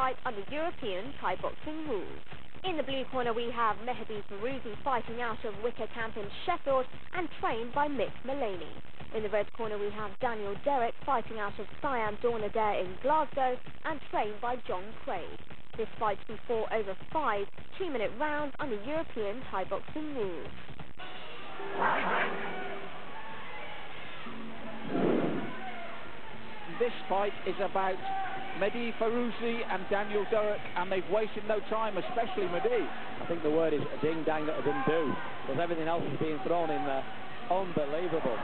fight under European Thai boxing rules. In the blue corner we have Mehdi Firoozi fighting out of Wicker Camp in Sheffield and trained by Mick Mullaney. In the red corner we have Derrick fighting out of Siam Dornadair in Glasgow and trained by John Craig. This fight will be fought over 5 2-minute rounds under European Thai boxing rules. This fight is about Mehdi Firoozi and Derrick, and they've wasted no time, especially Mehdi. I think the word is a ding-dang that I didn't do, because everything else is being thrown in there. Unbelievable.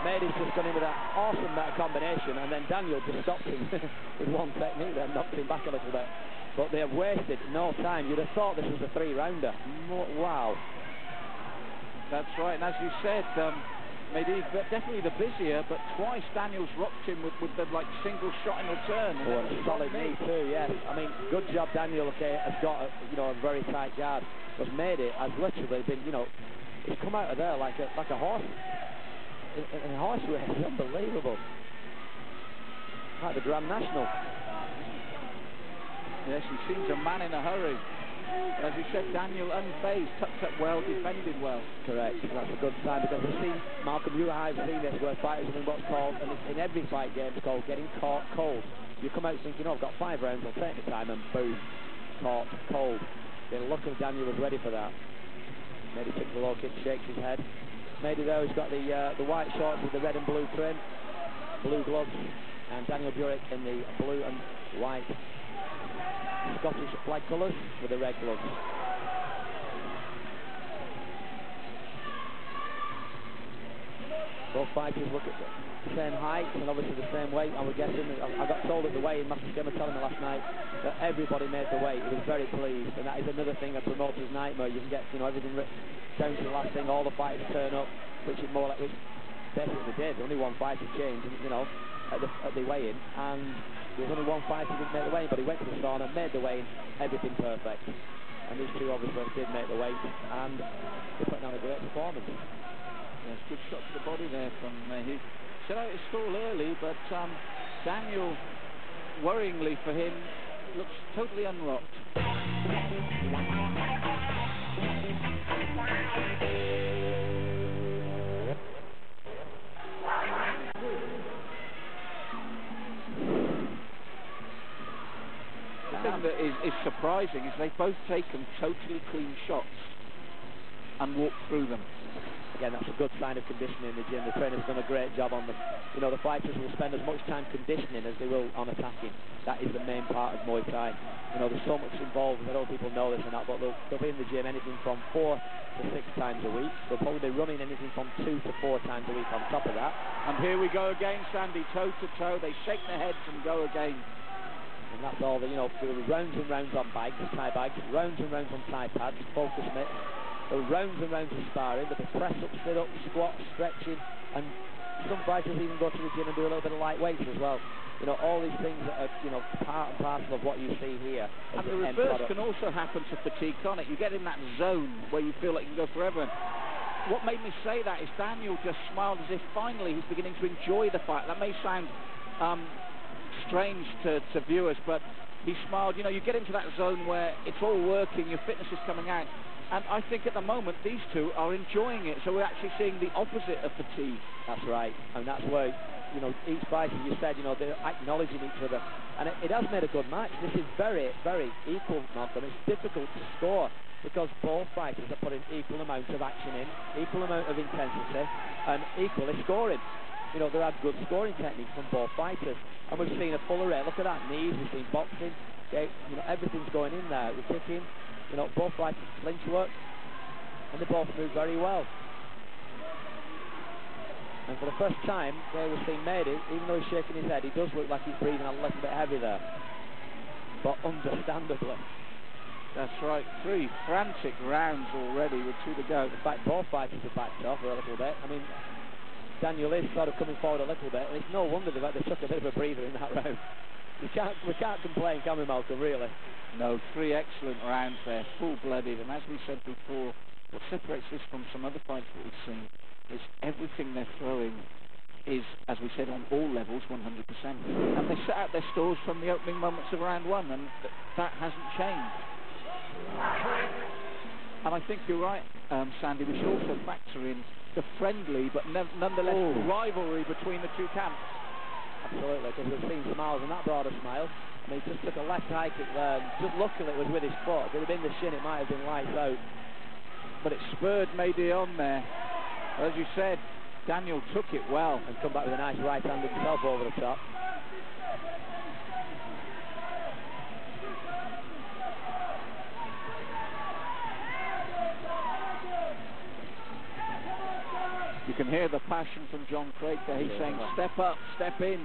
Mehdi's just gone in with that awesome combination, and then Daniel just stopped him with one technique there, knocked him back a little bit. But they have wasted no time. You'd have thought this was a 3-rounder. Wow. That's right, and as you said, Mehdi definitely the busier, but twice Daniel's rocked him with the single shot in return. Oh, and a solid knee too, yes. I mean, good job Daniel has got a very tight guard. But Mehdi has literally been, he's come out of there like a horse in a horse race. Unbelievable. Like the Grand National. Yes, he seems a man in a hurry. As you said, Daniel unfazed, tucked up well, defended well. Correct, that's a good sign, because we've seen, Malcolm, you and I have seen this, where fighters are in what's called, and in every fight game, it's called getting caught cold. You come out thinking, I've got 5 rounds, I'll take my time, and boom, caught cold. The look of Daniel was ready for that. Mehdi took the low kick, shakes his head. Mehdi, though, he's got the white shorts with the red and blue trim, blue gloves, and Daniel Derrick in the blue and white Scottish flag colours with the red gloves. Both fighters look at the same height and obviously the same weight. I would guess I got told at the weigh-in, Master Skimmer telling me last night that everybody made the weight. He was very pleased, and that is another thing, a promoter's nightmare. You can get everything down to the last thing. All the fighters turn up, which basically did. Only one fighter changed, at the weigh-in, and there was only one fighter who didn't make the weigh-in, but he went to the sauna, made the weigh-in, everything perfect. And these two obviously did make the weight, and they put down a great performance. Yes, good shot to the body there from he set out his stall early, but Daniel, worryingly for him, looks totally unrocked. The thing that is surprising is they've both taken totally clean shots and walked through them. Again, that's a good sign of conditioning in the gym. The trainer's done a great job on them. The fighters will spend as much time conditioning as they will on attacking. That is the main part of Muay Thai. There's so much involved. I know people know this and that, but they'll be in the gym anything from 4 to 6 times a week. They'll probably be running anything from 2 to 4 times a week on top of that. And here we go again, Sandy, toe to toe. They shake their heads and go again. And that's all, rounds and rounds on bags, Thai bags, rounds and rounds on Thai pads, focus mitts. There were rounds and rounds of sparring. There'll be press-ups, sit-ups, squats, stretching, and some fighters even go to the gym and do a little bit of light weights as well. All these things that are, part and parcel of what you see here. And the reverse can also happen to fatigue, can't it? You get in that zone where you feel like you can go forever. And what made me say that is Daniel just smiled as if finally he's beginning to enjoy the fight. That may sound strange to viewers, but he smiled. You get into that zone where it's all working, your fitness is coming out. And I think at the moment these two are enjoying it, so we're actually seeing the opposite of fatigue. That's right, and that's where each fighter, you said, they're acknowledging each other, and it has made a good match. This is very, very equal, Malcolm. It's difficult to score because both fighters are putting equal amounts of action in, equal amount of intensity, and equally scoring. There are good scoring techniques from both fighters, and we've seen a full array. Look at that, knees, we've seen boxing, everything's going in there. We're kicking. Both fighters clinch work, and they both move very well. And for the first time, there we've seen Mehdi, even though he's shaking his head, he does look like he's breathing a little bit heavy there. But understandably. That's right, 3 frantic rounds already with 2 to go. In fact, both fighters have backed off a little bit. I mean, Daniel is sort of coming forward a little bit, and it's no wonder they took a bit of a breather in that round. We can't complain, can we, Malcolm, really? No, 3 excellent rounds there, full-blooded, and as we said before, what separates this from some other fights that we've seen is everything they're throwing is, as we said, on all levels, 100%. And they set out their stalls from the opening moments of round one, and that hasn't changed. And I think you're right, Sandy, we should also factor in the friendly, but nonetheless rivalry between the two camps. Absolutely, because we've seen smiles, and that brought a smile. I mean, he just took a left high kick there, and just luckily it was with his foot. If it had been the shin, it might have been lights out. But it spurred Mehdi on there. As you said, Daniel took it well. And come back with a nice right hand himself over the top. You can hear the passion from John Craig there. He's saying, step up, step in.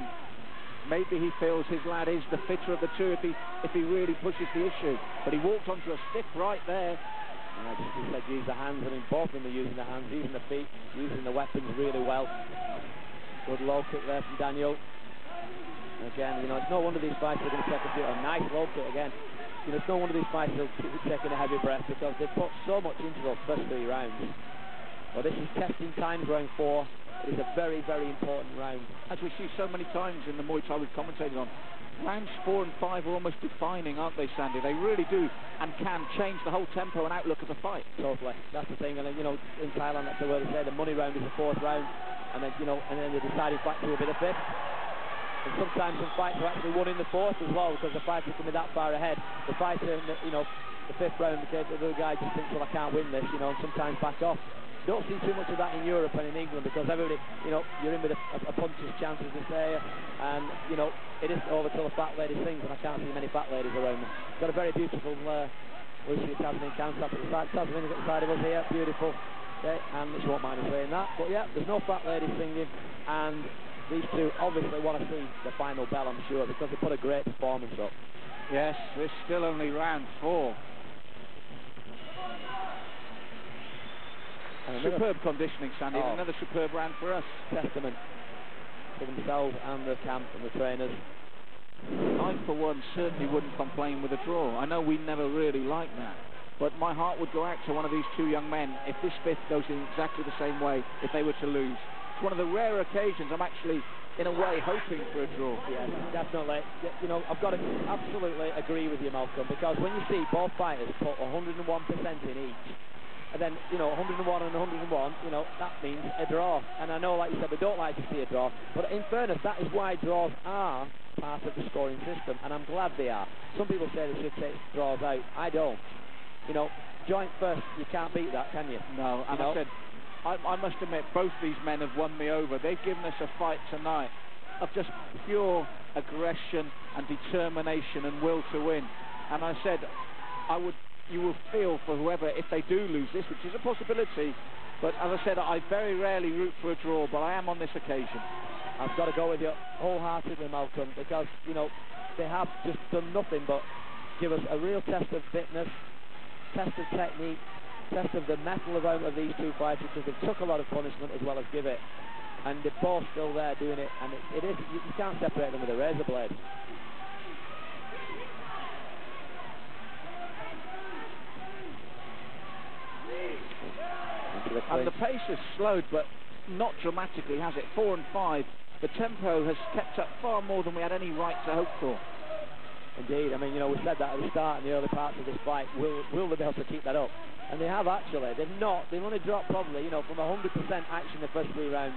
Maybe he feels his lad is the fitter of the two if he really pushes the issue. But he walked onto a stiff right there. And I just said use the hands. I mean, both of them are using the hands, using the feet, using the weapons really well. Good low kick there from Daniel. And again, you know, it's no wonder these fights are going to take a nice low kick again. You know, it's no wonder these fights are taking a heavy breath because they put so much into those first 3 rounds. Well, this is testing times, round 4. It is a very, very important round. As we see so many times in the Muay Thai we've commentated on, rounds 4 and 5 are almost defining, aren't they, Sandy? They really do and can change the whole tempo and outlook of the fight. Totally. That's the thing. And then, you know, in Thailand, that's the word they say, the money round is the 4th round. And then, you know, and then the deciding factor will be the 5th. And sometimes some fights are actually won in the 4th as well because the fighter can be that far ahead. The fighter in the, you know, the 5th round, the other guy just thinks, well, I can't win this, you know, and sometimes back off. Don't see too much of that in Europe and in England because everybody, you know, you're in with a puncher's chance, as they say, and, you know, it isn't over till the fat lady sings, and I can't see many fat ladies around me. Got a very beautiful Lucy Tasman counter up at the side. Tasman's at the side of us here, beautiful. Okay, and she won't mind me saying that, but yeah, there's no fat ladies singing, and these two obviously want to see the final bell, I'm sure, because they put a great performance up. Yes, it's still only round 4. Superb conditioning, Sandy. Another superb round for us. Testament to themselves and the camp and the trainers. I, for one, certainly wouldn't complain with a draw. I know we never really like that, but my heart would go out to one of these two young men if this 5th goes in exactly the same way if they were to lose. It's one of the rare occasions I'm actually, in a way, hoping for a draw. Yeah, definitely. You know, I've got to absolutely agree with you, Malcolm, because when you see both fighters put 101% in each, and then, you know, 101 and 101, you know, that means a draw. And I know, like you said, we don't like to see a draw. But in fairness, that is why draws are part of the scoring system. And I'm glad they are. Some people say they should take draws out. I don't. You know, joint first, you can't beat that, can you? No, and I said, I must admit, both these men have won me over. They've given us a fight tonight of just pure aggression and determination and will to win. And I said, you will feel for whoever if they do lose this, which is a possibility. But as I said, I very rarely root for a draw, but I am on this occasion. I've got to go with you wholeheartedly, Malcolm, because, you know, they have just done nothing but give us a real test of fitness, test of technique, test of the mettle of these two fighters, because they took a lot of punishment as well as give it. And they're both still there doing it, and it is, you can't separate them with a razor blade. And the pace has slowed, but not dramatically, has it? 4 and 5. The tempo has kept up far more than we had any right to hope for. Indeed. I mean, you know, we said that at the start in the early parts of this fight. Will they be able to keep that up? And they have actually. They've only dropped probably, you know, from 100% action the first 3 rounds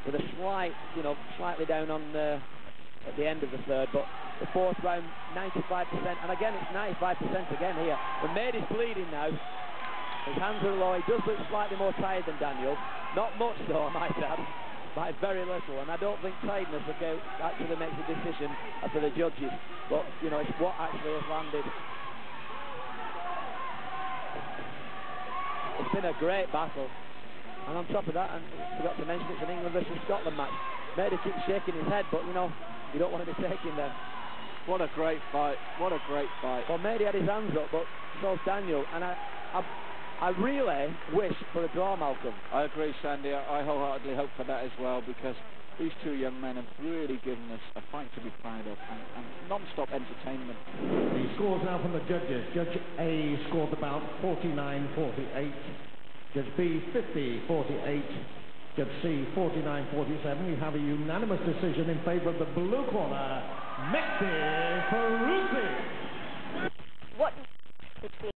with a slight, you know, slightly down on at the end of the 3rd. But the 4th round, 95%. And again, it's 95% again here. But Mehdi's bleeding now. His hands are low. He does look slightly more tired than Daniel. Not much though, I might add. By very little. And I don't think tiredness actually makes a decision for the judges. But, you know, it's what actually has landed. It's been a great battle. And on top of that, and I forgot to mention, it's an England versus Scotland match. Mehdi keeps shaking his head, but, you know, you don't want to be taking them. What a great fight. What a great fight. Well, Mehdi had his hands up, but so's Daniel. And I really wish for a draw, Malcolm. I agree, Sandy. I wholeheartedly hope for that as well, because these two young men have really given us a fight to be proud of and non-stop entertainment. The scores now from the judges. Judge A scored about 49-48. Judge B 50-48. Judge C, 49-47. We have a unanimous decision in favour of the blue corner, Mehdi Firoozi. What between